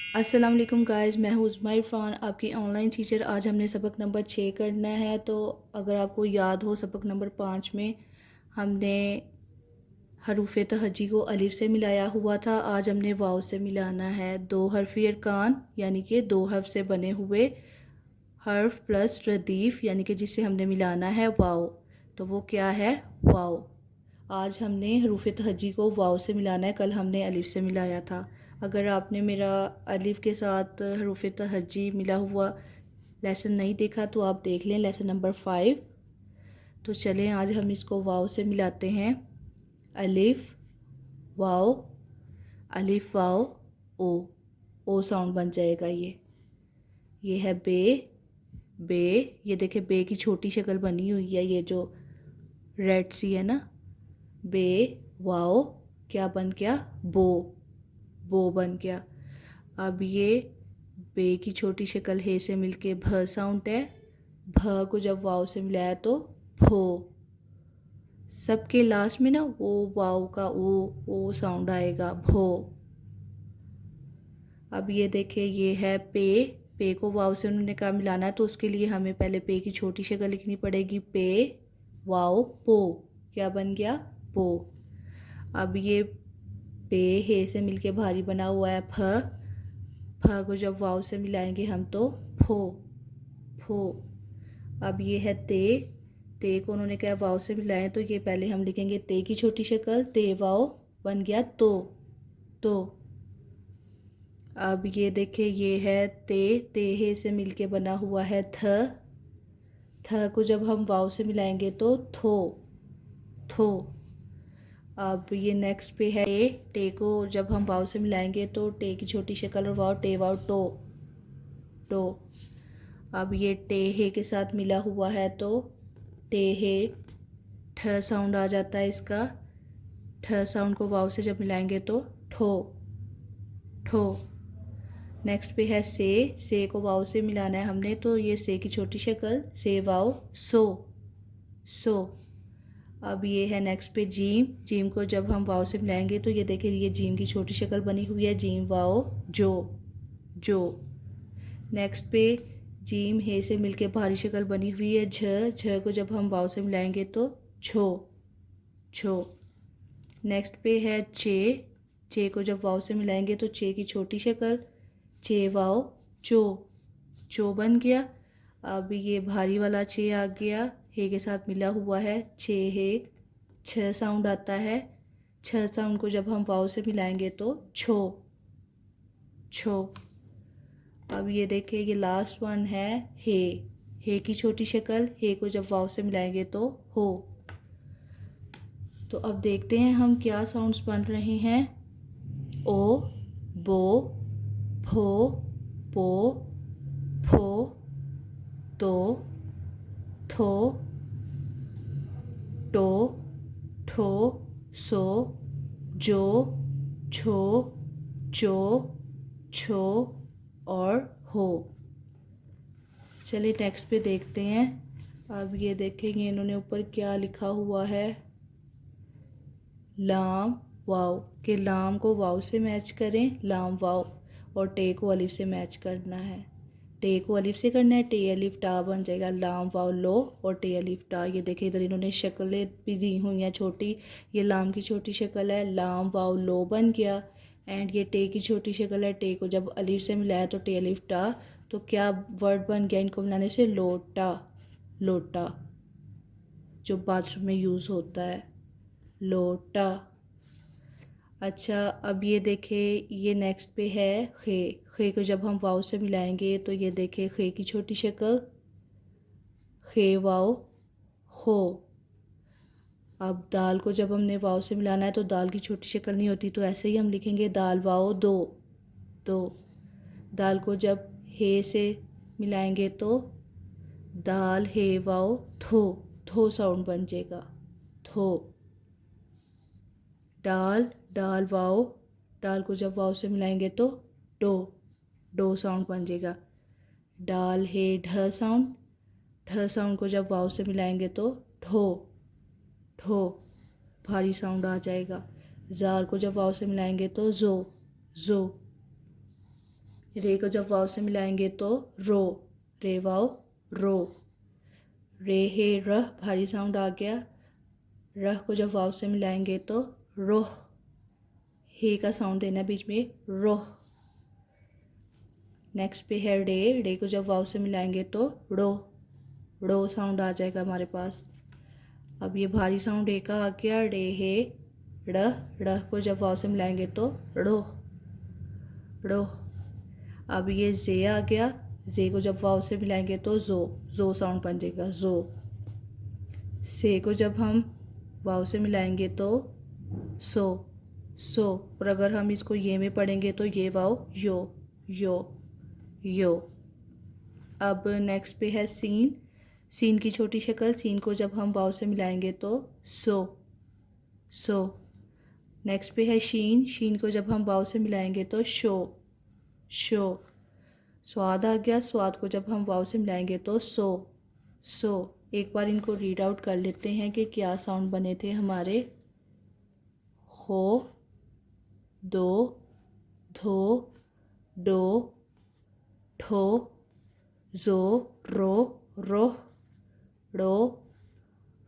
अस्सलाम वालेकुम गाइस, मैं हूँ उज़मा इरफ़ान, आपकी ऑनलाइन टीचर। आज हमने सबक नंबर 6 करना है। तो अगर आपको याद हो, सबक नंबर 5 में हमने हरूफ़ तहज्जी को अलिफ से मिलाया हुआ था। आज हमने वाव से मिलाना है। दो हरफ़ी अरकान यानी कि दो हर्फ से बने हुए हर्फ प्लस रदीफ़ यानी कि जिसे हमने मिलाना है वाव। तो वो क्या है? वाव। आज हमने हरूफ़ तहज्जी को वाव से मिलाना है, कल हमने अलिफ से मिलाया था। अगर आपने मेरा अलिफ के साथ हरूफ़ तहज्जी मिला हुआ लेसन नहीं देखा तो आप देख लें, लेसन नंबर 5। तो चलें आज हम इसको वाव से मिलाते हैं। अलिफ वाव, अलिफ वाव ओ साउंड बन जाएगा। ये है बे, बे। ये देखें, बे की छोटी शक्ल बनी हुई है, ये जो रेड सी है ना, बे। वाओ क्या बन गया? बो बन गया। अब ये बे की छोटी शक्ल हे से मिलके भ साउंड है। भ को जब वाव से मिलाया तो भो। सबके लास्ट में ना वो वाव का ओ साउंड आएगा, भो। अब ये देखिए, ये है पे को वाव से उन्होंने कहा मिलाना है, तो उसके लिए हमें पहले पे की छोटी शक्ल लिखनी पड़ेगी। पे वाव पो, क्या बन गया? पो। अब ये पे हे से मिलके भारी बना हुआ है फ। फ को जब वाव से मिलाएंगे हम तो फो, फो। अब ये है ते को उन्होंने कहा वाव से मिलाएं, तो ये पहले हम लिखेंगे ते की छोटी शक्ल, ते वाव बन गया तो। अब ये देखिए, ये है ते हे से मिलके बना हुआ है थ को जब हम वाव से मिलाएंगे तो थो। अब ये नेक्स्ट पे है टे को जब हम वाव से मिलाएंगे तो टे की छोटी शक्ल और वाव, टे वाव टो। अब ये टे हे के साथ मिला हुआ है तो टे हे, ठ साउंड आ जाता है इसका। ठ साउंड को वाव से जब मिलाएंगे तो ठो। नेक्स्ट पे है से को वाव से मिलाना है हमने, तो ये से की छोटी शक्ल, से वाव सो। अब ये है नेक्स्ट पे जीम को जब हम वाव से मिलाएंगे तो ये देखिए, ये जीम की छोटी शक्ल बनी हुई है, जीम वाव जो। नेक्स्ट पे जीम हे से मिलके भारी शक्ल बनी हुई है झ को जब हम वाव से मिलाएंगे तो छो। नेक्स्ट पे है चे को जब वाव से मिलाएंगे तो चे की छोटी शक्ल, चे वाव चो बन गया। अब ये भारी वाला चे आ गया, हे के साथ मिला हुआ है, छे हे, छ साउंड आता है। छ साउंड को जब हम वाव से मिलाएंगे तो छो। अब ये देखिए, ये लास्ट वन है हे की छोटी शक्ल, हे को जब वाव से मिलाएंगे तो हो। तो अब देखते हैं हम क्या साउंड्स बन रहे हैं। ओ, बो, भो, पो, फो, तो, थो, टो, ठो, सो, जो, छो, चो, छो और हो। चलिए टेक्स्ट पे देखते हैं। अब ये देखेंगे इन्होंने ऊपर क्या लिखा हुआ है, लाम वाव, के लाम को वाव से मैच करें, लाम वाव। और टे को अलिफ से मैच करना है, टे को अलिफ से करना है, टे अलिफ टा बन जाएगा, लाम वाव लो और टे अलिफ टा। ये देखिए, इधर इन्होंने शक्लें भी दी हुई हैं छोटी। ये लाम की छोटी शक्ल है, लाम वाव लो बन गया। एंड ये टे की छोटी शक्ल है, टे को जब अलिफ से मिलाया तो टे अलिफ टा। तो क्या वर्ड बन गया इनको मिलाने से? लोटा, जो बाथरूम में यूज़ होता है, लोटा। अच्छा, अब ये देखें, ये नेक्स्ट पे है खे को जब हम वाव से मिलाएंगे तो ये देखें, खे की छोटी शक्ल, खे वाव हो। अब दाल को जब हमने वाव से मिलाना है तो दाल की छोटी शक्ल नहीं होती, तो ऐसे ही हम लिखेंगे दाल वाव दो। दाल को जब हे से मिलाएंगे तो दाल हे वाव थो साउंड बन जाएगा, थो। डाल वाव, डाल को जब वाव से मिलाएंगे तो डो साउंड बन जाएगा। डाल हे ढ साउंड को जब वाव से मिलाएंगे तो ढो भारी साउंड आ जाएगा। ज़ाल को जब वाव से मिलाएंगे तो जो। रे को जब वाव से मिलाएंगे तो रो, रे वाव रो। रे हे रह भारी साउंड आ गया, रह को जब वाव से मिलाएंगे तो रोह, हे का साउंड देना बीच में, रोह। नेक्स्ट पे है रे, रे को जब वाव से मिलाएंगे तो रो, रो साउंड आ जाएगा हमारे पास। अब ये भारी साउंड ए का आ गया, रे हे रह, रह को जब वाव से मिलाएंगे तो रोह, रोह। अब ये जे आ गया, जे को जब वाव से मिलाएंगे तो जो साउंड बन जाएगा, जो। से को जब हम वाव से मिलाएंगे तो सो, और अगर हम इसको ये में पढ़ेंगे तो ये वाव यो। अब नेक्स्ट पे है सीन, सीन की छोटी शक्ल, सीन को जब हम वाव से मिलाएंगे तो सो। नेक्स्ट पे है शीन, शीन को जब हम वाव से मिलाएंगे तो शो। स्वाद आ गया, स्वाद को जब हम वाव से मिलाएंगे तो सो। एक बार इनको रीड आउट कर लेते हैं कि क्या साउंड बने थे हमारे। हो, दो, धो, डो, ठो, जो, रो, रोह, रो,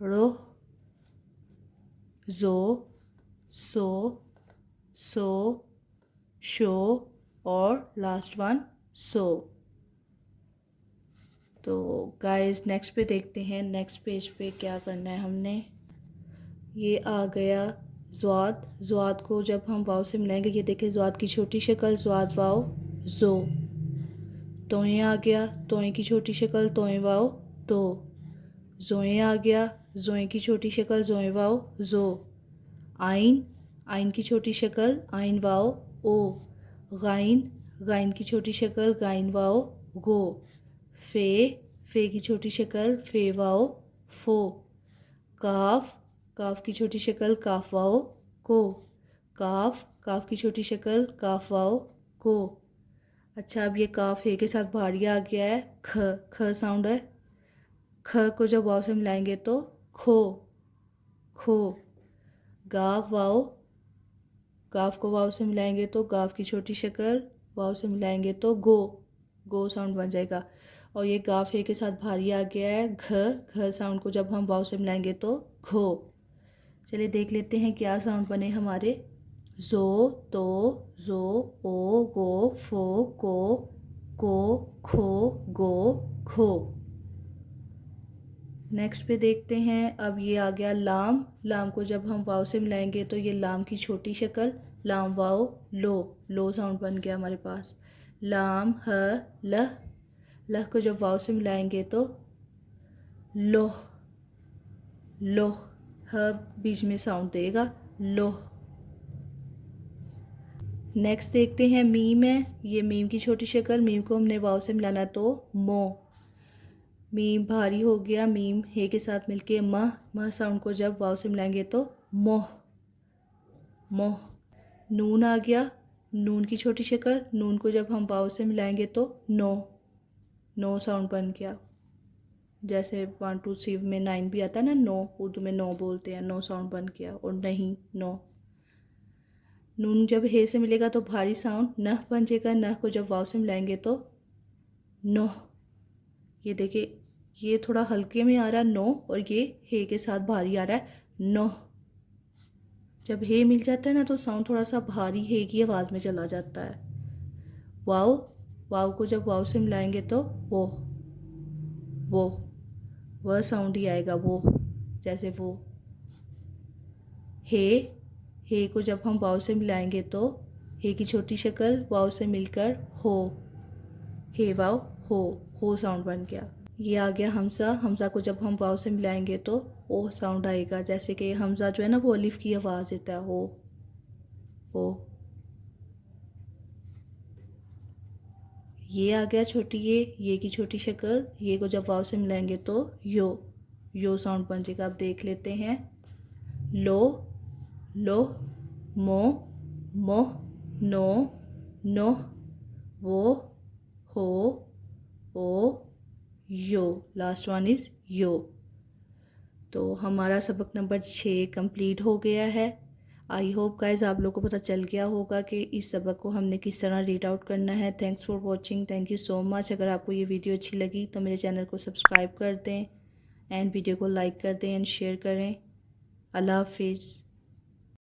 रोह, जो, सो, शो और लास्ट वन सो। तो गाइस नेक्स्ट पे देखते हैं, नेक्स्ट पेज पे क्या करना है हमने। ये आ गया ज़्वाद, ज़्वाद को जब हम वाव से मिलाएंगे, ये देखें ज़्वाद की छोटी शक्ल, ज़्वाद वाव ज़ो। तोए आ गया, तोए की छोटी शक्ल, तोए वाव तो। ज़ोए आ गया, ज़ोए की छोटी शक्ल, ज़ोए वाव ज़ो। आइन, आइन की छोटी शक्ल, आइन वाव ओ। गाइन, गाइन की छोटी शक्ल, गाइन वाव गो। फे, फे की छोटी शक्ल, फे वाव फो। काफ, काफ की छोटी शक्ल, काफ वाव को। काफ, काफ की छोटी शक्ल, काफ वाव को। अच्छा, अब ये काफ हे के साथ भारी आ गया है, ख साउंड है। ख को जब वाव से मिलाएंगे तो खो। गाफ वाव, गाफ को वाव से मिलाएंगे तो गाफ की छोटी शक्ल, वाव से मिलाएंगे तो गो साउंड बन जाएगा। और ये गाफ हे के साथ भारी आ गया है, घ साउंड को जब हम वाव से मिलाएंगे तो घो। चलिए देख लेते हैं क्या साउंड बने हमारे। जो, तो, जो, ओ, गो, फो, को, खो, गो, खो। नेक्स्ट पे देखते हैं, अब ये आ गया लाम, लाम को जब हम वाव से मिलाएंगे तो ये लाम की छोटी शक्ल, लाम वाव लो साउंड बन गया हमारे पास। लाम ह लह, लह को जब वाव से मिलाएंगे तो लोह, ह बीच में साउंड देगा, लोह। नेक्स्ट देखते हैं मीम है, ये मीम की छोटी शक्ल, मीम को हमने वाव से मिलाना तो मो। मीम भारी हो गया, मीम हे के साथ मिलके मह साउंड को जब वाव से मिलाएंगे तो मोह। नून आ गया, नून की छोटी शक्ल, नून को जब हम वाव से मिलाएंगे तो नो साउंड बन गया। जैसे 1 2 3 में 9 भी आता है ना, नो, उर्दू में नो बोलते हैं, नो साउंड बन गया। और नहीं, नो। नून जब हे से मिलेगा तो भारी साउंड नह बन जाएगा, नह को जब वाव से मिलाएंगे तो नोह। ये देखिए, ये थोड़ा हल्के में आ रहा है नो, और ये हे के साथ भारी आ रहा है नोह। जब हे मिल जाता है ना तो साउंड थोड़ा सा भारी हे की आवाज़ में चला जाता है। वाव, वाव को जब वाव से मिलाएंगे तो वह साउंड ही आएगा, वो, जैसे वो। हे को जब हम वाव से मिलाएंगे तो हे की छोटी शक्ल, वाव से मिलकर हो, हे वाव हो साउंड बन गया। ये आ गया हमज़ा, हमज़ा को जब हम वाव से मिलाएंगे तो ओ साउंड आएगा, जैसे कि हमज़ा जो है ना वो अलिफ की आवाज़ देता है, हो। ये आ गया छोटी ये की छोटी शक्ल, ये को जब वाव से मिलाएंगे तो यो साउंड बन जाएगा। अब देख लेते हैं। लो, मो, मोह, नो, नोह, वो, हो, ओ, यो। लास्ट वन इज़ यो। तो हमारा सबक नंबर 6 कंप्लीट हो गया है। आई होप गाइज आप लोगों को पता चल गया होगा कि इस सबक को हमने किस तरह रीड आउट करना है। Thanks for watching, thank you so much. अगर आपको ये वीडियो अच्छी लगी तो मेरे चैनल को सब्सक्राइब कर दें एंड वीडियो को लाइक कर दें एंड शेयर करें। अल्लाह हाफिज़।